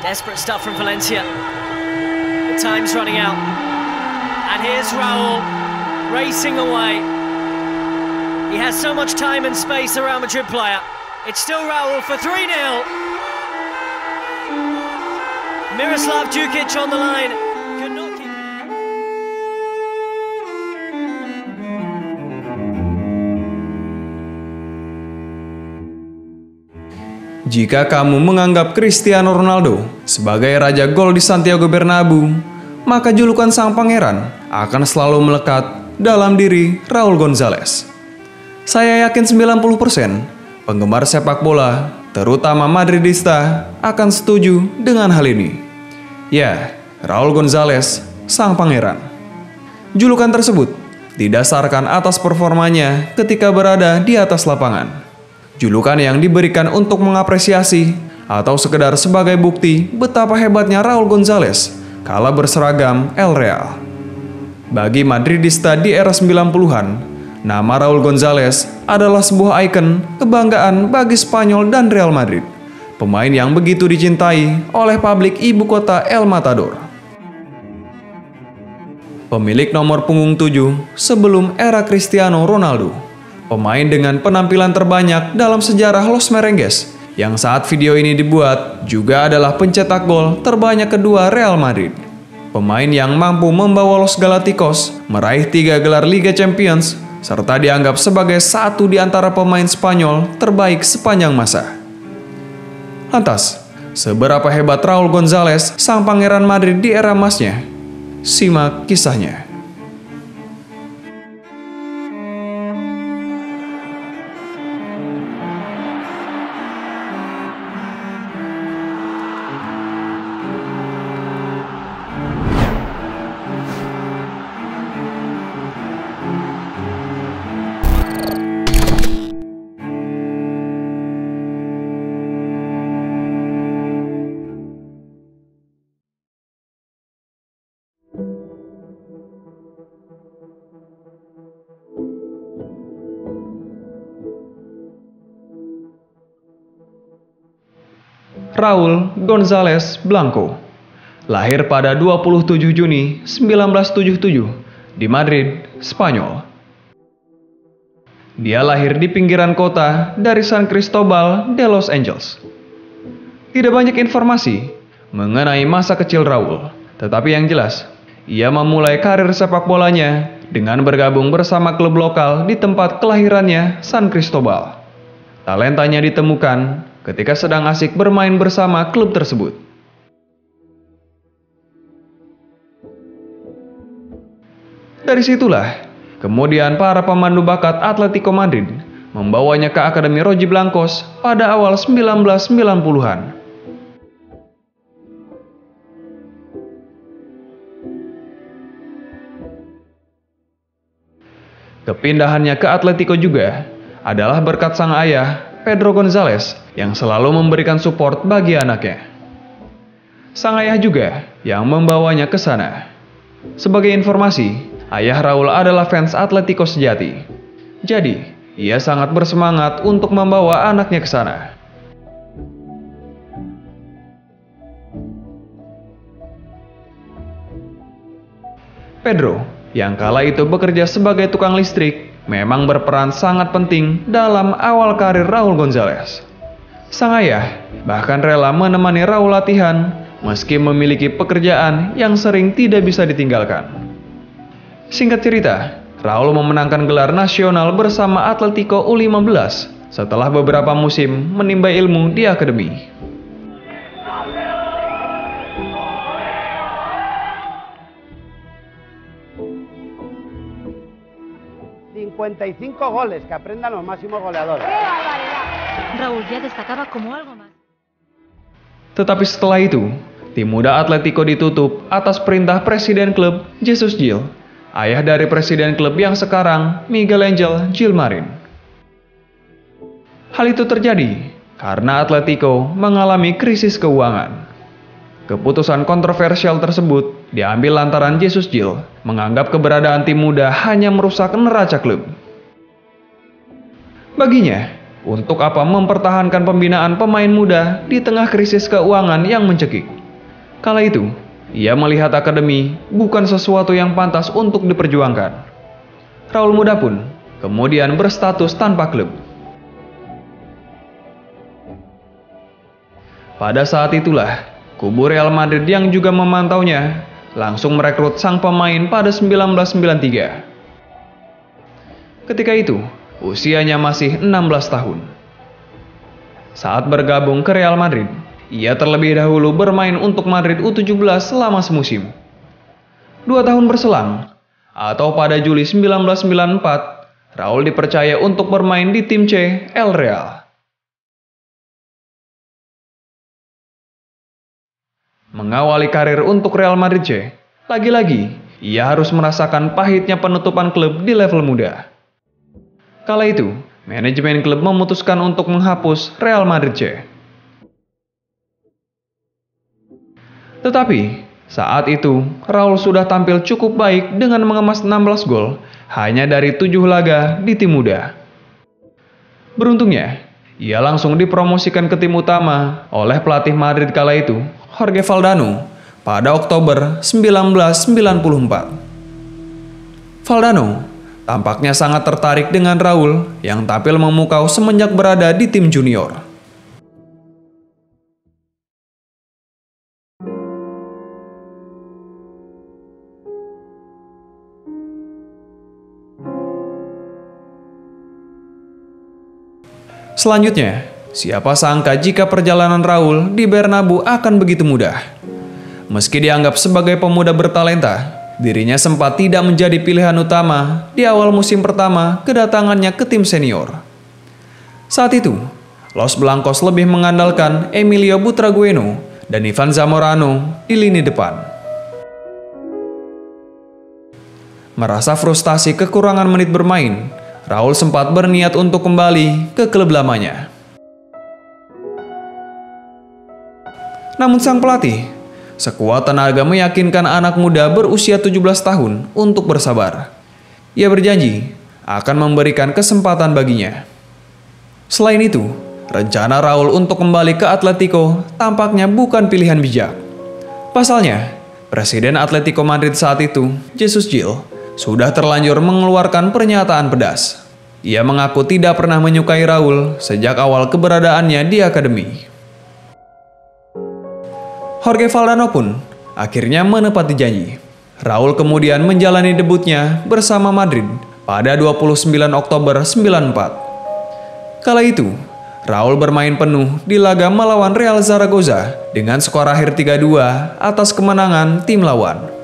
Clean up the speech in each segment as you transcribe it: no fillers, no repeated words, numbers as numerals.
Desperate stuff from Valencia. The time's running out. And here's Raul racing away. He has so much time and space, a Real Madrid player. It's still Raul for 3-0. Miroslav Djukic on the line. Could not keep... Jika kamu menganggap Cristiano Ronaldo sebagai raja gol di Santiago Bernabeu, maka julukan sang pangeran akan selalu melekat dalam diri Raul González. Saya yakin 90% penggemar sepak bola, terutama Madridista, akan setuju dengan hal ini. Ya, Raul González, sang pangeran. Julukan tersebut didasarkan atas performanya ketika berada di atas lapangan. Julukan yang diberikan untuk mengapresiasi atau sekedar sebagai bukti betapa hebatnya Raul González kala berseragam El Real. Bagi Madridista di era 90-an, nama Raul González adalah sebuah ikon kebanggaan bagi Spanyol dan Real Madrid, pemain yang begitu dicintai oleh publik ibu kota El Matador. Pemilik nomor punggung 7 sebelum era Cristiano Ronaldo, pemain dengan penampilan terbanyak dalam sejarah Los Merengues, yang saat video ini dibuat juga adalah pencetak gol terbanyak kedua Real Madrid. Pemain yang mampu membawa Los Galacticos meraih 3 gelar Liga Champions, serta dianggap sebagai satu di antara pemain Spanyol terbaik sepanjang masa. Lantas, seberapa hebat Raul González, sang pangeran Madrid di era emasnya? Simak kisahnya. Raul González Blanco lahir pada 27 Juni 1977 di Madrid, Spanyol. Dia lahir di pinggiran kota dari San Cristobal de los Angeles. Tidak banyak informasi mengenai masa kecil Raul, tetapi yang jelas, ia memulai karir sepak bolanya dengan bergabung bersama klub lokal di tempat kelahirannya, San Cristobal. Talentanya ditemukan ketika sedang asik bermain bersama klub tersebut. Dari situlah, kemudian para pemandu bakat Atletico Madrid membawanya ke Akademi Rojiblancos pada awal 1990-an. Kepindahannya ke Atletico juga adalah berkat sang ayah, Pedro González, yang selalu memberikan support bagi anaknya. Sang ayah juga yang membawanya ke sana. Sebagai informasi, ayah Raul adalah fans Atletico sejati. Jadi, ia sangat bersemangat untuk membawa anaknya ke sana. Pedro, yang kala itu bekerja sebagai tukang listrik, memang berperan sangat penting dalam awal karir Raul González. Sang ayah bahkan rela menemani Raul latihan meski memiliki pekerjaan yang sering tidak bisa ditinggalkan. Singkat cerita, Raul memenangkan gelar nasional bersama Atletico U15 setelah beberapa musim menimba ilmu di akademi. 55 goles, que aprendan los máximos goleadores. ¡Qué barbaridad! Raúl ya destacaba como algo más. Tetapi setelah itu, tim muda Atletico ditutup atas perintah Presiden klub Jesus Gil, ayah dari Presiden klub yang sekarang Miguel Angel Gilmarin. Hal itu terjadi karena Atletico mengalami krisis keuangan. Keputusan kontroversial tersebut diambil lantaran Jesus Gil menganggap keberadaan tim muda hanya merusak neraca klub. Baginya, untuk apa mempertahankan pembinaan pemain muda di tengah krisis keuangan yang mencekik? Kala itu, ia melihat akademi bukan sesuatu yang pantas untuk diperjuangkan. Raul muda pun kemudian berstatus tanpa klub. Pada saat itulah, kubu Real Madrid yang juga memantaunya langsung merekrut sang pemain pada 1993. Ketika itu, usianya masih 16 tahun. Saat bergabung ke Real Madrid, ia terlebih dahulu bermain untuk Madrid U17 selama semusim. 2 tahun berselang, atau pada Juli 1994, Raul dipercaya untuk bermain di tim C El Real. Mengawali karir untuk Real Madrid C, lagi-lagi ia harus merasakan pahitnya penutupan klub di level muda. Kala itu, manajemen klub memutuskan untuk menghapus Real Madrid C. Tetapi, saat itu Raul sudah tampil cukup baik dengan mengemas 16 gol hanya dari 7 laga di tim muda. Beruntungnya, ia langsung dipromosikan ke tim utama oleh pelatih Madrid kala itu, Jorge Valdano, pada Oktober 1994. Valdano tampaknya sangat tertarik dengan Raul yang tampil memukau semenjak berada di tim junior. Selanjutnya, siapa sangka jika perjalanan Raul di Bernabeu akan begitu mudah. Meski dianggap sebagai pemuda bertalenta, dirinya sempat tidak menjadi pilihan utama di awal musim pertama kedatangannya ke tim senior. Saat itu, Los Blancos lebih mengandalkan Emilio Butragueño dan Ivan Zamorano di lini depan. Merasa frustasi kekurangan menit bermain, Raul sempat berniat untuk kembali ke klub lamanya. Namun sang pelatih sekuat tenaga meyakinkan anak muda berusia 17 tahun untuk bersabar. Ia berjanji akan memberikan kesempatan baginya. Selain itu, rencana Raul untuk kembali ke Atletico tampaknya bukan pilihan bijak. Pasalnya, Presiden Atletico Madrid saat itu, Jesus Gil, sudah terlanjur mengeluarkan pernyataan pedas. Ia mengaku tidak pernah menyukai Raul sejak awal keberadaannya di akademi. Jorge Valdano pun akhirnya menepati janji. Raul kemudian menjalani debutnya bersama Madrid pada 29 Oktober 94. Kala itu, Raul bermain penuh di laga melawan Real Zaragoza dengan skor akhir 3-2 atas kemenangan tim lawan.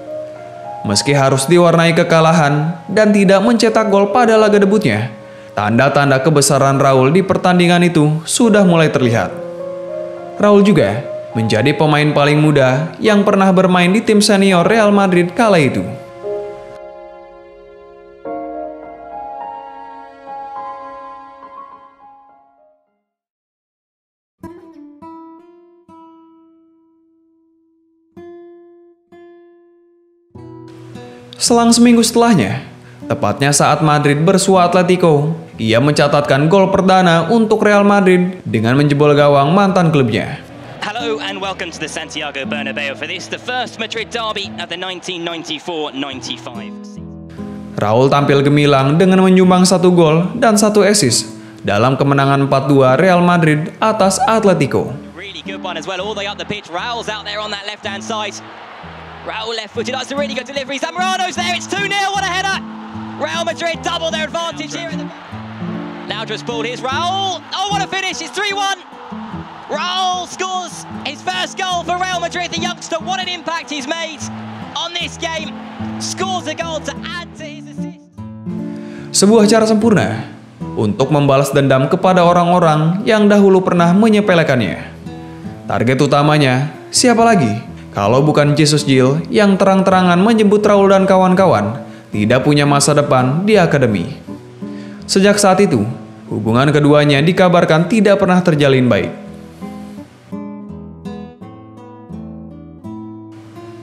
Meski harus diwarnai kekalahan dan tidak mencetak gol pada laga debutnya, tanda-tanda kebesaran Raul di pertandingan itu sudah mulai terlihat. Raul juga menjadi pemain paling muda yang pernah bermain di tim senior Real Madrid kala itu. Selang seminggu setelahnya, tepatnya saat Madrid bersua Atletico, ia mencatatkan gol perdana untuk Real Madrid dengan menjebol gawang mantan klubnya. Hello and welcome to the Santiago Bernabeu for this, the first Madrid derby of the 1994-95 season. Raul tampil gemilang dengan menyumbang 1 gol dan 1 assist dalam kemenangan 4-2 Real Madrid atas Atletico. Really good one as well, all the way up the pitch. Raul's out there on that left-hand side. Raul left-footed, that's a really good delivery. Zamorano's there, it's 2-0, what a header! Real Madrid double their advantage here. Laudra's ball, here's Raul. Oh, what a finish, it's 3-1. Raul scores his first goal for Real Madrid, the youngster. What an impact he's made on this game. Scores a goal to add to his assist. Sebuah cara sempurna untuk membalas dendam kepada orang-orang yang dahulu pernah menyepelekannya. Target utamanya siapa lagi kalau bukan Jesus Gil yang terang-terangan menyebut Raul dan kawan-kawan tidak punya masa depan di akademi. Sejak saat itu, hubungan keduanya dikabarkan tidak pernah terjalin baik.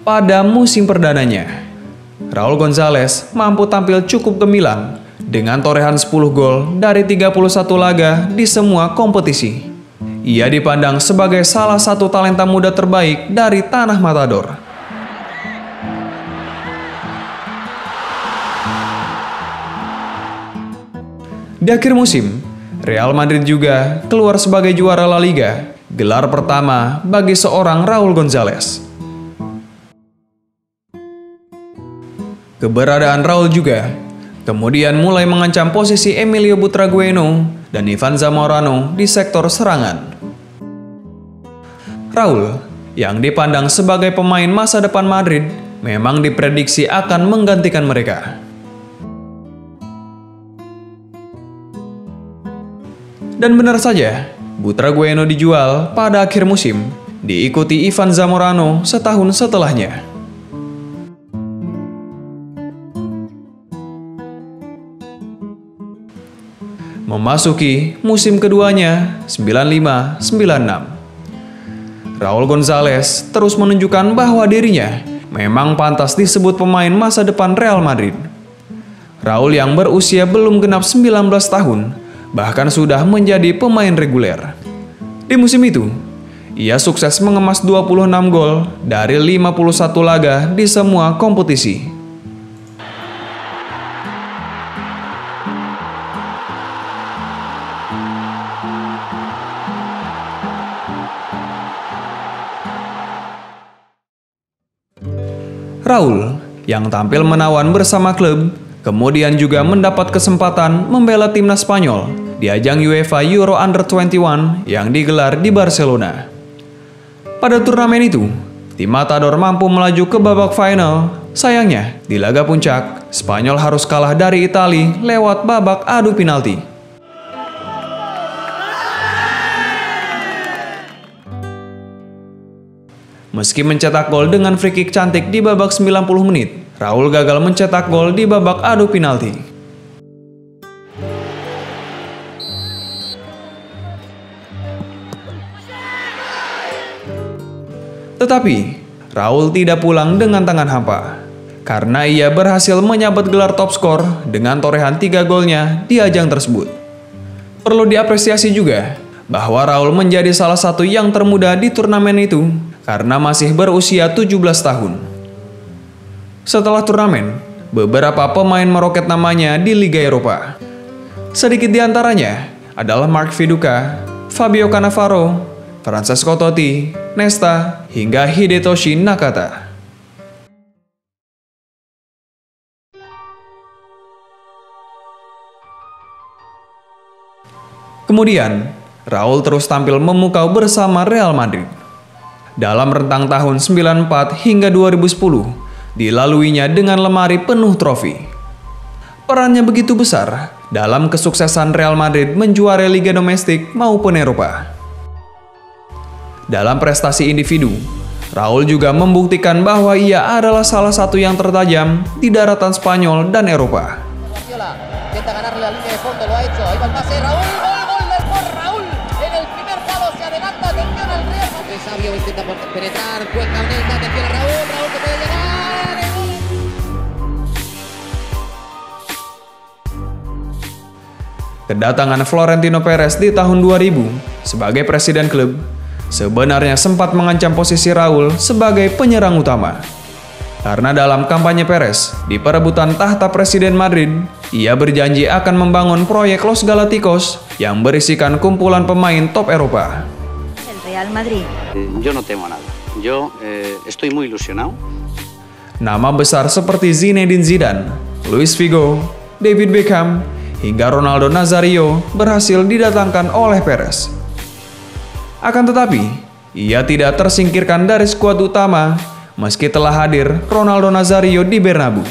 Pada musim perdananya, Raul González mampu tampil cukup gemilang dengan torehan 10 gol dari 31 laga di semua kompetisi. ia dipandang sebagai salah satu talenta muda terbaik dari tanah Matador. Di akhir musim, Real Madrid juga keluar sebagai juara La Liga, gelar pertama bagi seorang Raúl González. Keberadaan Raúl juga kemudian mulai mengancam posisi Emilio Butragueño dan Ivan Zamorano di sektor serangan. Raúl, yang dipandang sebagai pemain masa depan Madrid, memang diprediksi akan menggantikan mereka. Dan benar saja, Butragueño dijual pada akhir musim, diikuti Ivan Zamorano setahun setelahnya. Memasuki musim keduanya 95-96. Raúl González terus menunjukkan bahwa dirinya memang pantas disebut pemain masa depan Real Madrid. Raúl yang berusia belum genap 19 tahun bahkan sudah menjadi pemain reguler. Di musim itu, ia sukses mengemas 26 gol dari 51 laga di semua kompetisi. Raúl, yang tampil menawan bersama klub, kemudian juga mendapat kesempatan membela timnas Spanyol di ajang UEFA Euro Under-21 yang digelar di Barcelona. Pada turnamen itu, tim Matador mampu melaju ke babak final. Sayangnya, di laga puncak, Spanyol harus kalah dari Italia lewat babak adu penalti. Meski mencetak gol dengan free kick cantik di babak 90 menit, Raúl gagal mencetak gol di babak adu penalti. Tetapi, Raúl tidak pulang dengan tangan hampa, karena ia berhasil menyabet gelar top skor dengan torehan 3 golnya di ajang tersebut. Perlu diapresiasi juga bahwa Raúl menjadi salah satu yang termuda di turnamen itu karena masih berusia 17 tahun. Setelah turnamen, beberapa pemain meroket namanya di Liga Eropa. Sedikit di antaranya adalah Marc Viduka, Fabio Cannavaro, Francesco Totti, Nesta, hingga Hidetoshi Nakata. Kemudian, Raúl terus tampil memukau bersama Real Madrid. Dalam rentang tahun 94 hingga 2010, dilaluinya dengan lemari penuh trofi. Perannya begitu besar dalam kesuksesan Real Madrid menjuarai liga domestik maupun Eropa. Dalam prestasi individu, Raúl juga membuktikan bahwa ia adalah salah satu yang tertajam di daratan Spanyol dan Eropa. Kedatangan Florentino Perez di tahun 2000 sebagai presiden klub sebenarnya sempat mengancam posisi Raúl sebagai penyerang utama. Karena dalam kampanye Perez di perebutan tahta Presiden Madrid, ia berjanji akan membangun proyek Los Galácticos yang berisikan kumpulan pemain top Eropa. El Real Madrid. Yo no temo nada. Yo estoy muy ilusionado. Nama besar seperti Zinedine Zidane, Luis Figo, David Beckham, hingga Ronaldo Nazario berhasil didatangkan oleh Perez. Akan tetapi, ia tidak tersingkirkan dari skuad utama meski telah hadir Ronaldo Nazario di Bernabéu.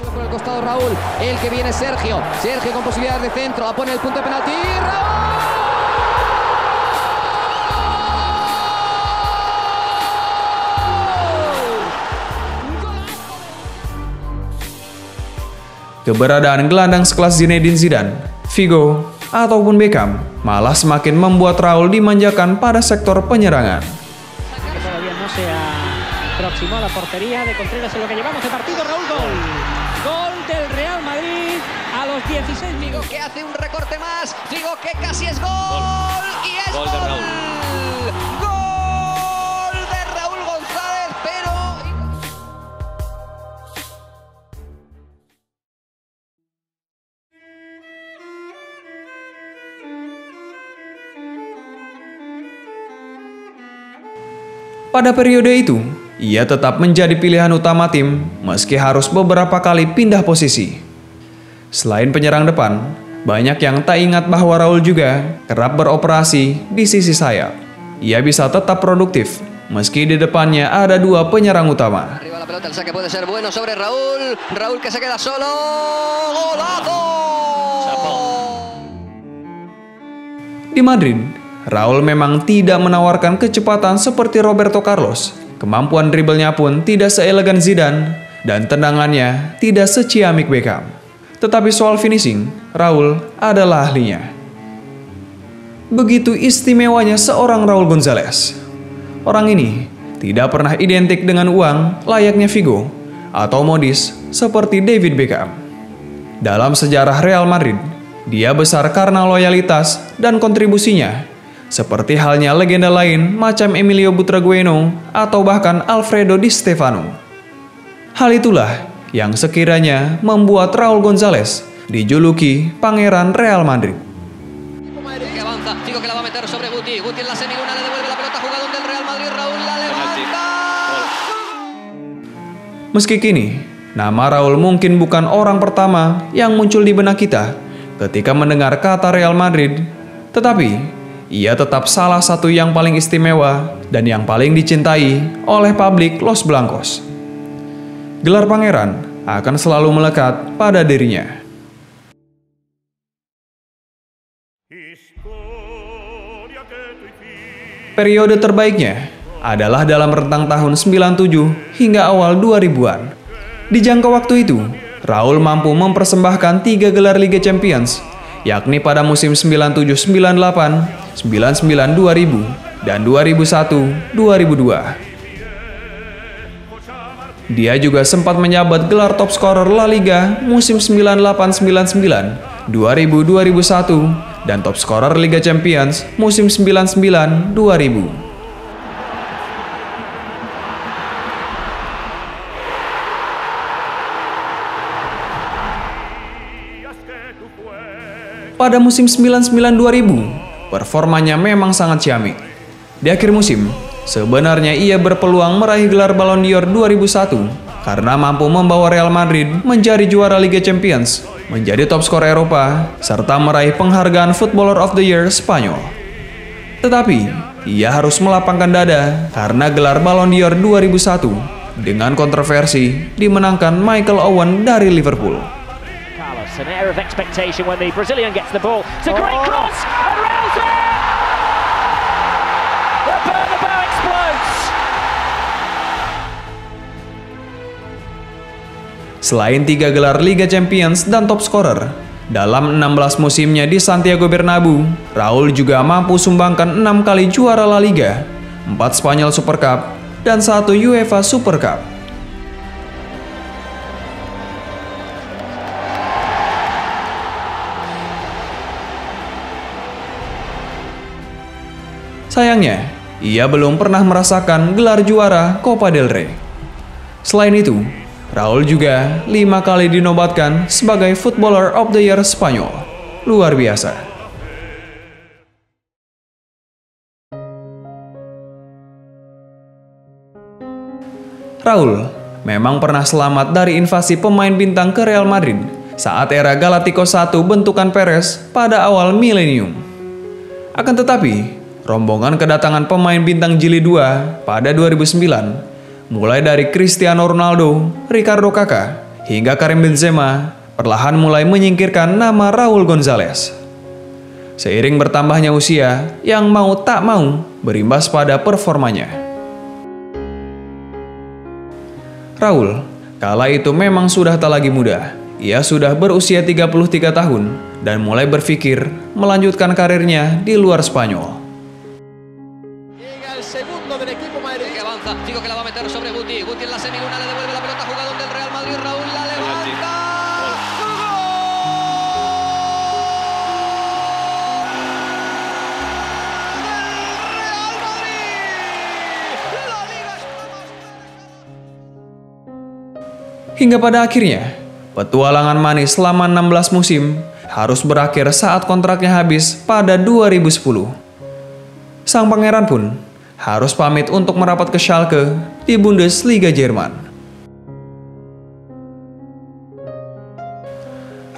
Por el costado Raúl, el que viene Sergio con posibilidad de centro, pone el punto de penalti, Raúl. Keberadaan gelandang sekelas Zinedine Zidane, Figo, ataupun Beckham malah semakin membuat Raúl dimanjakan pada sektor penyerangan. Todavía no se aproximó a la portería de Contreras en lo que llevamos de partido. Raúl, gol. Gol del Real Madrid a los 16 Figo minutos. que hace un recorte más. Figo que casi es gol. Y es Gol de Raúl. Gol de Raúl González, pero... Pada periode itu, ia tetap menjadi pilihan utama tim meski harus beberapa kali pindah posisi. Selain penyerang depan, banyak yang tak ingat bahwa Raul juga kerap beroperasi di sisi sayap. Ia bisa tetap produktif meski di depannya ada dua penyerang utama. Arriba la pelota, el saque puede ser bueno sobre Raúl. Raúl que se queda solo. ¡Golazo! Di Madrid, Raul memang tidak menawarkan kecepatan seperti Roberto Carlos. Kemampuan driblnya pun tidak seelegan Zidane dan tendangannya tidak seciamik Beckham. Tetapi soal finishing, Raul adalah ahlinya. Begitu istimewanya seorang Raul González. Orang ini tidak pernah identik dengan uang layaknya Figo atau modis seperti David Beckham. Dalam sejarah Real Madrid, dia besar karena loyalitas dan kontribusinya, seperti halnya legenda lain macam Emilio Butragueño atau bahkan Alfredo Di Stefano. Hal itulah yang sekiranya membuat Raúl González dijuluki Pangeran Real Madrid. Que avanza, Figo que la va a meter sobre Guti. Guti en la semiluna le devuelve la pelota, jugador del Real Madrid. Raúl la levanta. Meski kini, nama Raul mungkin bukan orang pertama yang muncul di benak kita ketika mendengar kata Real Madrid, tetapi ia tetap salah satu yang paling istimewa dan yang paling dicintai oleh publik Los Blancos. Gelar pangeran akan selalu melekat pada dirinya. Periode terbaiknya adalah dalam rentang tahun 97 hingga awal 2000-an. Di jangka waktu itu, Raul mampu mempersembahkan 3 gelar Liga Champions, yakni pada musim 97-98, 99-2000, dan 2001-2002. Dia juga sempat menjabat gelar top scorer La Liga musim 98-99, 2000-2001, dan top scorer Liga Champions musim 99-2000. Pada musim 99-2000, performanya memang sangat ciamik. Di akhir musim, sebenarnya ia berpeluang meraih gelar Ballon d'Or 2001 karena mampu membawa Real Madrid menjadi juara Liga Champions, menjadi top skor Eropa, serta meraih penghargaan Footballer of the Year Spanyol. Tetapi, ia harus melapangkan dada karena gelar Ballon d'Or 2001 dengan kontroversi dimenangkan Michael Owen dari Liverpool. An air of expectation when the Brazilian gets the ball. It's a great cross, and Real's there! The Bernabeu explodes! Selain 3 gelar Liga Champions dan top scorer, dalam 16 musimnya di Santiago Bernabeu, Raul juga mampu sumbangkan 6 kali juara La Liga, 4 Spanyol Super Cup, dan 1 UEFA Super Cup. Sayangnya, ia belum pernah merasakan gelar juara Copa del Rey. Selain itu, Raul juga 5 kali dinobatkan sebagai Footballer of the Year Spanyol. Luar biasa. Raul memang pernah selamat dari invasi pemain bintang ke Real Madrid saat era Galacticos 1 bentukan Perez pada awal milenium. Akan tetapi, rombongan kedatangan pemain bintang jilid 2 pada 2009, mulai dari Cristiano Ronaldo, Ricardo Kakak, hingga Karim Benzema, perlahan mulai menyingkirkan nama Raúl González. Seiring bertambahnya usia yang mau tak mau berimbas pada performanya. Raul, kala itu memang sudah tak lagi muda. Ia sudah berusia 33 tahun dan mulai berpikir melanjutkan karirnya di luar Spanyol. Figo que la va a meter sobre Guti. Guti en la semiluna le devuelve la pelota, jugador del Real Madrid. Raúl la levanta. Hingga pada akhirnya, petualangan manis selama 16 musim harus berakhir saat kontraknya habis pada 2010. Sang pangeran pun harus pamit untuk merapat ke Schalke di Bundesliga Jerman.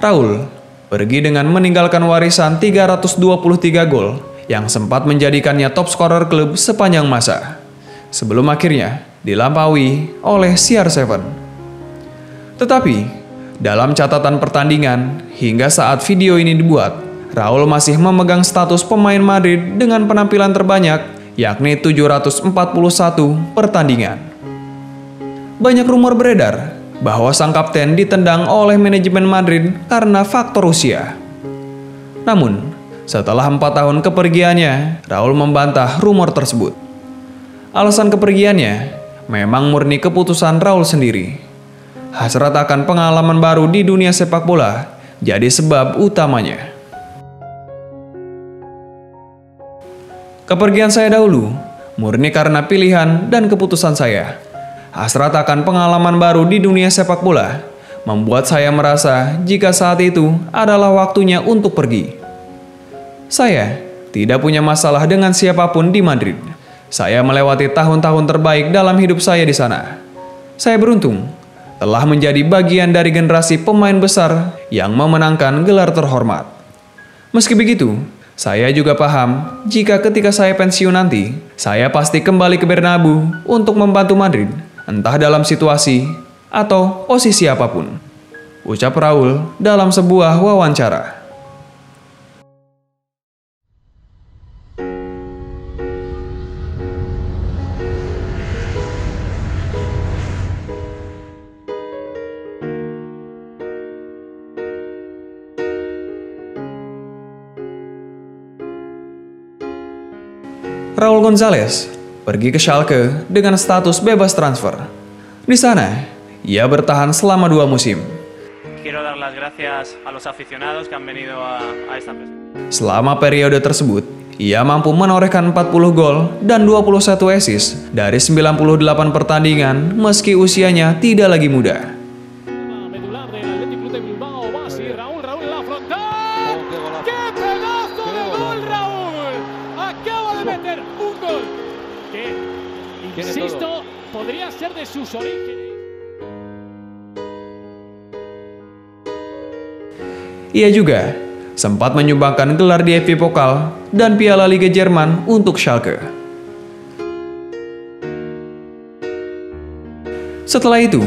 Raul pergi dengan meninggalkan warisan 323 gol yang sempat menjadikannya top scorer klub sepanjang masa, sebelum akhirnya dilampaui oleh CR7. Tetapi, dalam catatan pertandingan hingga saat video ini dibuat, Raul masih memegang status pemain Madrid dengan penampilan terbanyak, yakni 741 pertandingan. Banyak rumor beredar bahwa sang kapten ditendang oleh manajemen Madrid karena faktor usia. Namun, setelah 4 tahun kepergiannya, Raul membantah rumor tersebut. Alasan kepergiannya memang murni keputusan Raul sendiri. Hasrat akan pengalaman baru di dunia sepak bola jadi sebab utamanya. Kepergian saya dahulu murni karena pilihan dan keputusan saya. Hasrat akan pengalaman baru di dunia sepak bola membuat saya merasa jika saat itu adalah waktunya untuk pergi. Saya tidak punya masalah dengan siapapun di Madrid. Saya melewati tahun-tahun terbaik dalam hidup saya di sana. Saya beruntung telah menjadi bagian dari generasi pemain besar yang memenangkan gelar terhormat. Meski begitu, saya juga paham jika ketika saya pensiun nanti, saya pasti kembali ke Bernabeu untuk membantu Madrid, entah dalam situasi atau posisi apapun. Ucap Raul dalam sebuah wawancara. Raul González pergi ke Schalke dengan status bebas transfer. Di sana, ia bertahan selama 2 musim. Selama periode tersebut, ia mampu menorehkan 40 gol dan 21 assist dari 98 pertandingan meski usianya tidak lagi muda. Insisto, podría ser de sus orígenes. Ia juga sempat menyumbangkan gelar di FA Pokal dan Piala Liga Jerman untuk Schalke. Setelah itu,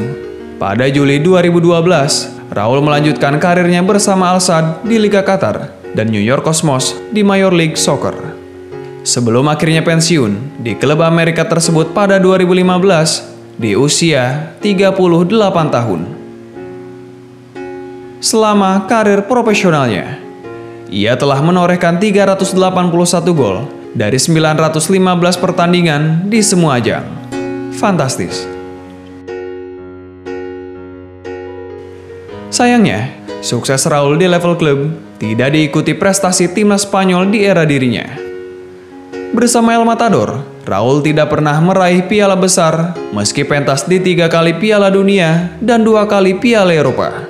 pada Juli 2012, Raul melanjutkan karirnya bersama Al Sadd di Liga Qatar dan New York Cosmos di Major League Soccer. Sebelum akhirnya pensiun di klub Amerika tersebut pada 2015 di usia 38 tahun. Selama karir profesionalnya, ia telah menorehkan 381 gol dari 915 pertandingan di semua ajang. Fantastis. Sayangnya, sukses Raul di level klub tidak diikuti prestasi timnas Spanyol di era dirinya. Bersama El Matador, Raul tidak pernah meraih piala besar meski pentas di 3 kali Piala Dunia dan 2 kali Piala Eropa.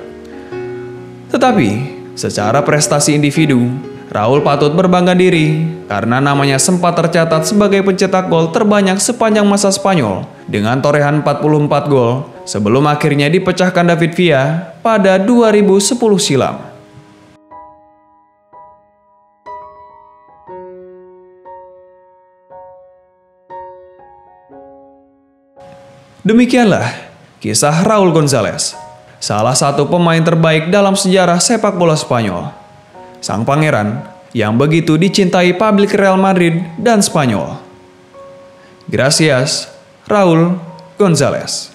Tetapi, secara prestasi individu, Raul patut berbangga diri karena namanya sempat tercatat sebagai pencetak gol terbanyak sepanjang masa Spanyol dengan torehan 44 gol sebelum akhirnya dipecahkan David Villa pada 2010 silam. Demikianlah kisah Raul González, salah satu pemain terbaik dalam sejarah sepak bola Spanyol. Sang pangeran yang begitu dicintai publik Real Madrid dan Spanyol. Gracias, Raul González.